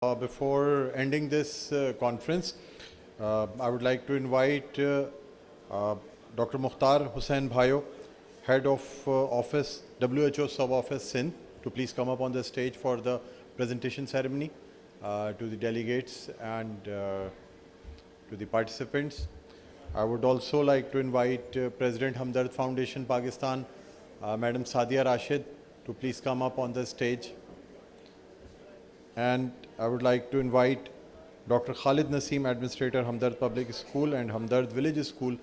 Before ending this conference, I would like to invite Dr. Mukhtar Hussain Bhayo, Head of Office, WHO Sub-Office Sindh, to please come up on the stage for the presentation ceremony to the delegates and to the participants. I would also like to invite President Hamdard Foundation Pakistan, Madam Sadia Rashid, to please come up on the stage. And I would like to invite Dr. Khalid Naseem, Administrator, Hamdard Public School and Hamdard Village School,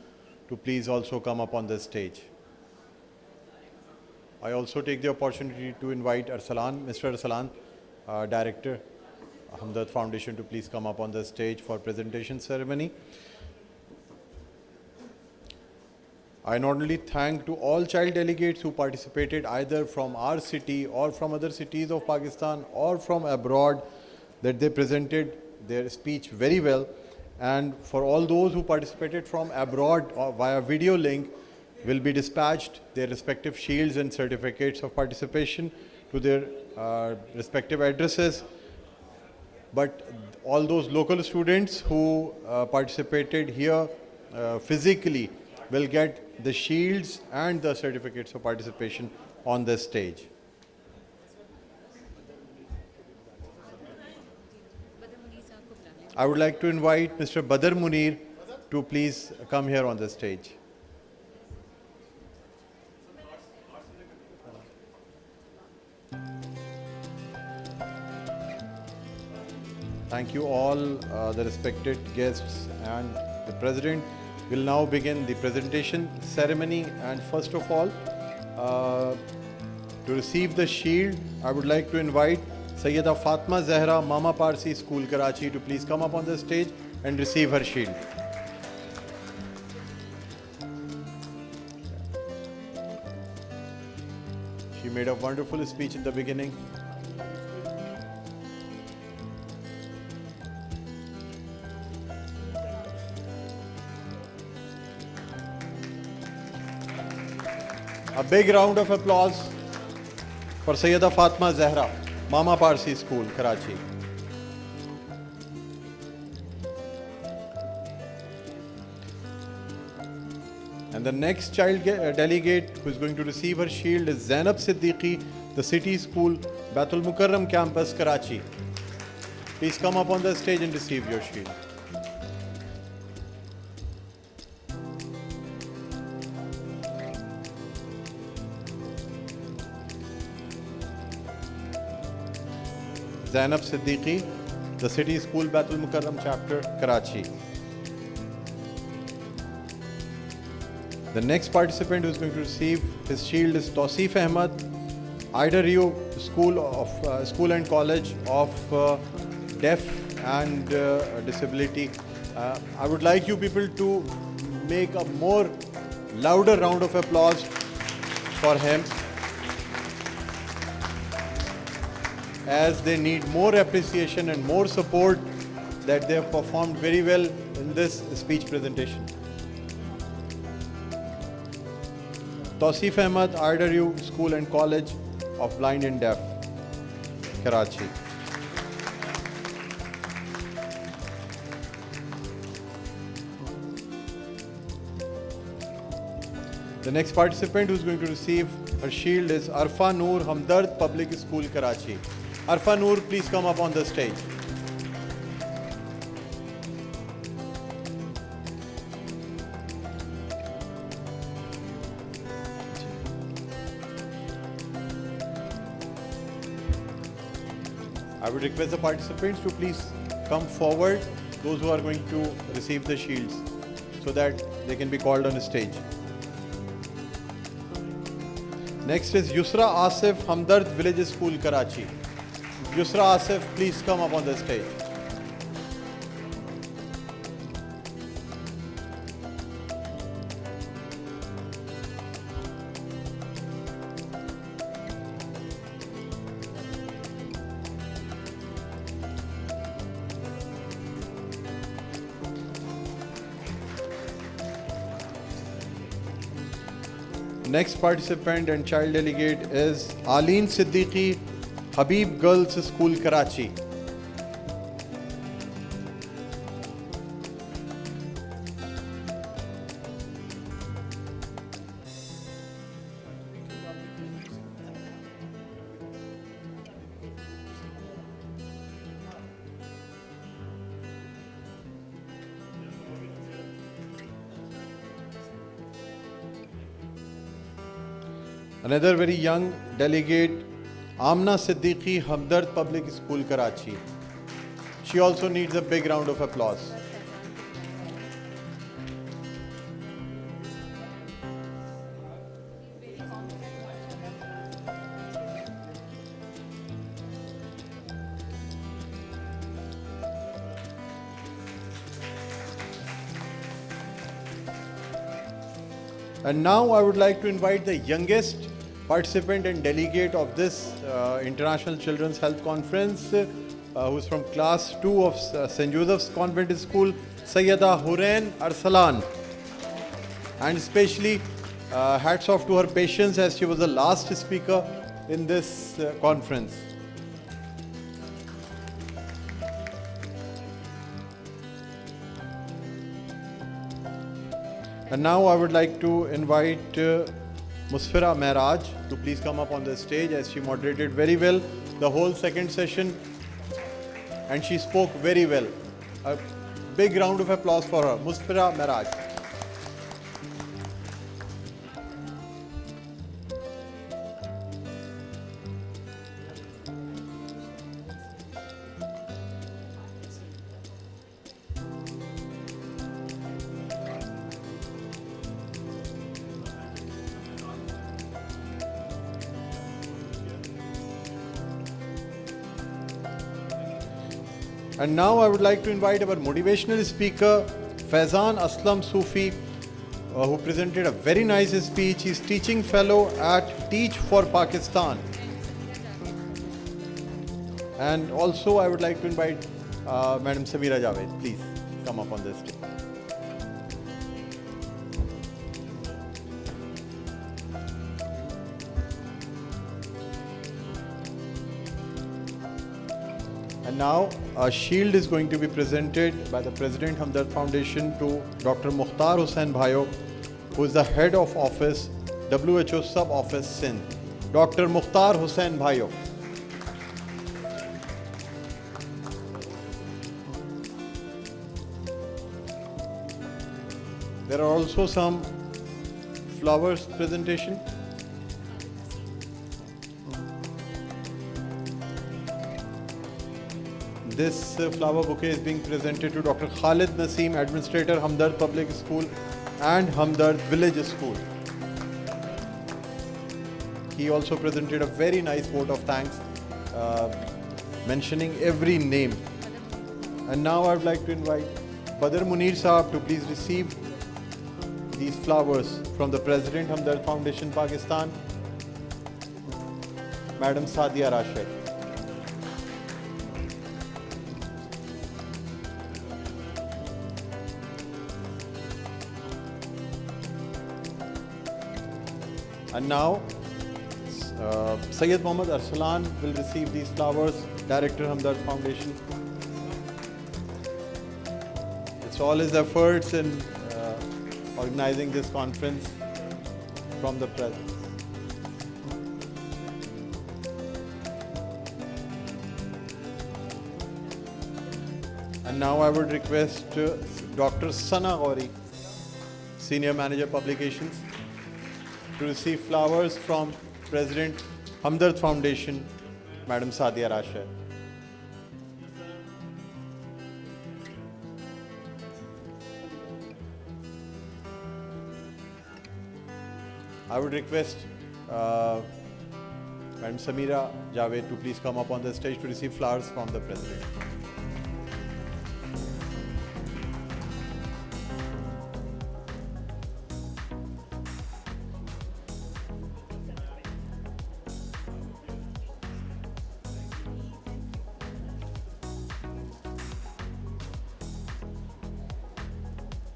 to please also come up on the stage. I also take the opportunity to invite Arsalan, Mr. Arsalan, Director, Hamdard Foundation, to please come up on the stage for presentation ceremony. I not only thank to all child delegates who participated either from our city or from other cities of Pakistan or from abroad, that they presented their speech very well, and for all those who participated from abroad via video link will be dispatched their respective shields and certificates of participation to their respective addresses. But all those local students who participated here physically will get the shields and the certificates of participation on this stage. I would like to invite Mr. Badr Munir to please come here on the stage. Thank you all the respected guests, and the President will now begin the presentation ceremony. And first of all, to receive the shield, I would like to invite Sayyida Fatma Zahra, Mama Parsi School, Karachi, to please come up on the stage and receive her shield. She made a wonderful speech in the beginning. A big round of applause for Sayyida Fatma Zahra, Mama Parsi School, Karachi. And the next child delegate who is going to receive her shield is Zainab Siddiqui, the City School, Baitul Mukarram Campus, Karachi. Please come up on the stage and receive your shield. Zainab Siddiqui, the City School, Baitul Mukarram Chapter, Karachi. The next participant who is going to receive his shield is Tausif Ahmad, Ida Rio School and College of Deaf and Disability. I would like you people to make a more louder round of applause for him, as they need more appreciation and more support, that they have performed very well in this speech presentation. Tausif Ahmad, Ida Rio School and College of Blind and Deaf, Karachi. The next participant who is going to receive her shield is Arfa Noor, Hamdard Public School, Karachi. Arfa Noor, please come up on the stage. I would request the participants to please come forward, those who are going to receive the shields, so that they can be called on the stage. Next is Yusra Asif, Hamdard Village School, Karachi. Yusra Asif, please come up on the stage. Next participant and child delegate is Aleen Siddiqui, Habib Girls School, Karachi. Another very young delegate, Amna Siddiqui, Hamdard Public School, Karachi. She also needs a big round of applause. And now I would like to invite the youngest participant and delegate of this International Children's Health Conference, who is from class 2 of St. Joseph's Convent School, Sayyida Hurain Arsalan. And especially hats off to her patience, as she was the last speaker in this conference. And now I would like to invite Musfira Mehraj to please come up on the stage, as she moderated very well the whole second session and she spoke very well. A big round of applause for her. Musfira Mehraj. And now I would like to invite our motivational speaker, Faizan Aslam Sufi, who presented a very nice speech. He is teaching fellow at Teach for Pakistan. And also I would like to invite Madam Samira Javed. Please come up on this stage. And now a shield is going to be presented by the President Hamdard Foundation to Dr. Mukhtar Hussain Bhayo, who is the head of office, WHO Sub Office Sindh. Dr. Mukhtar Hussain Bhayo. There are also some flowers presentation. This flower bouquet is being presented to Dr. Khalid Naseem, Administrator, Hamdard Public School and Hamdard Village School. He also presented a very nice vote of thanks, mentioning every name. And now I would like to invite Badr Munir Saab to please receive these flowers from the President, Hamdard Foundation, Pakistan, Madam Sadia Rashid. And now, Sayyid Muhammad Arsalan will receive these flowers, Director Hamdard Foundation. It's all his efforts in organizing this conference from the President. And now I would request Dr. Sana Gauri, Senior Manager Publications, to receive flowers from President Hamdard Foundation, Madam Sadia Rashid. I would request Madam Samira Javed to please come up on the stage to receive flowers from the President.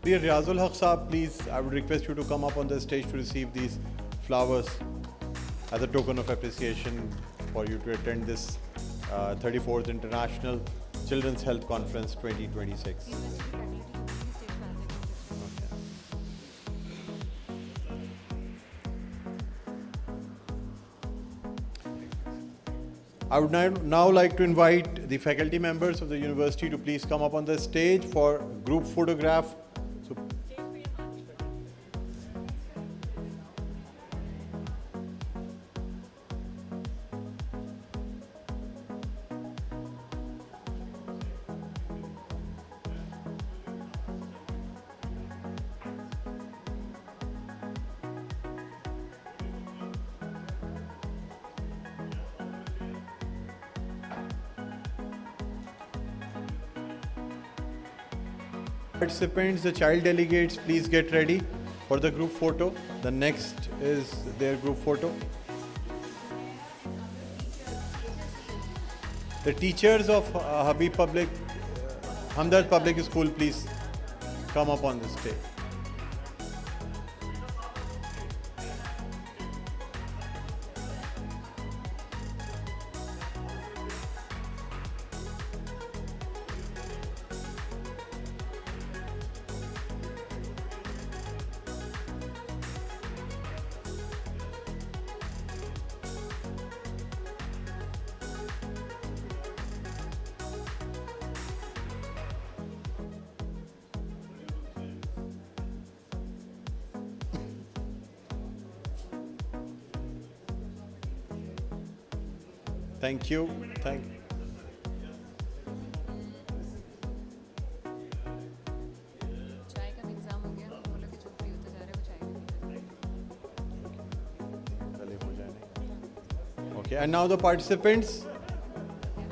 Dear Riazul Haq Saab, please, I would request you to come up on the stage to receive these flowers as a token of appreciation for you to attend this 34th International Children's Health Conference 2026. I would now like to invite the faculty members of the university to please come up on the stage for group photograph. Participants, the child delegates, please get ready for the group photo. The next is their group photo. The teachers of Hamdard Public School, please come up on the stage. Thank you. Thank you. चाय का इंतजाम हो गया, बोला कि जो free होता जा रहा है वो चाय भी पीता है। Okay, and now the participants,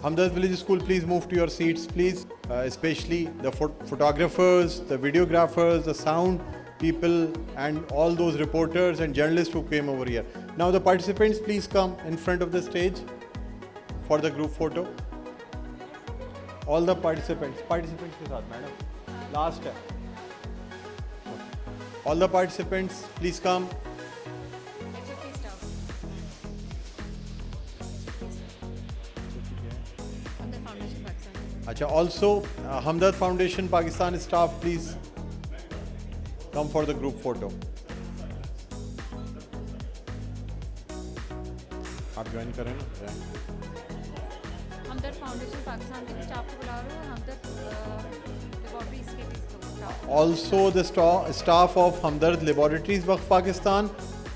Hamdard Village School, please move to your seats, please. Especially the photographers, the videographers, the sound people, and all those reporters and journalists who came over here. Now the participants, please come in front of the stage for the group photo. All the participants के साथ madam, last है. All the participants, please come. HFP staff, Hamdard Foundation Pakistan. अच्छा, also Hamdard Foundation Pakistan staff, please come for the group photo. आप join करें ना? हमदर्द foundation Pakistan के staff को बुला रहे हो, हमदर्द लेबोरेटरीज के भी staff. Also the staff of Hamdard Laboratories Waqf Pakistan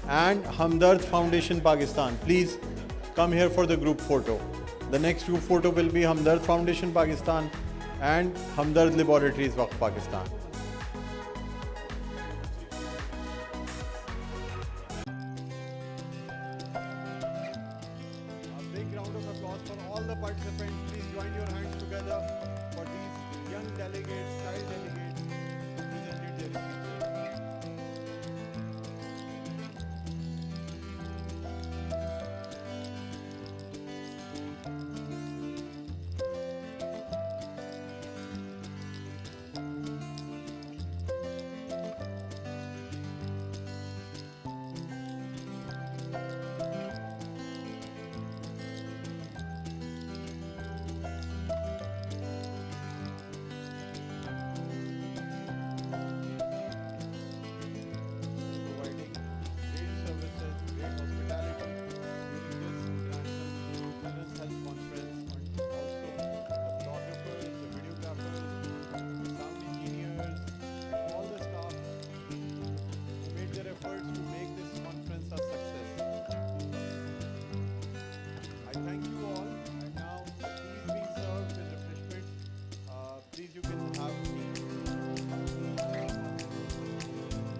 and Hamdard Foundation Pakistan, please come here for the group photo. The next group photo will be Hamdard Foundation Pakistan and Hamdard Laboratories Waqf Pakistan. A big round of applause for all the participants. Please join your hands together for these young delegates, child delegates who presented their speeches. Providing great services, great hospitality during this Children's Health Conference, and also the photographers, the videographers, the sound engineers, and all the staff who made their efforts to make this conference a success. I thank you all, and now please being served with refreshments. Please you can have tea.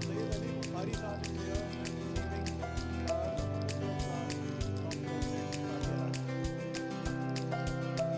Sayyid Ali Bukhari Sahib is here.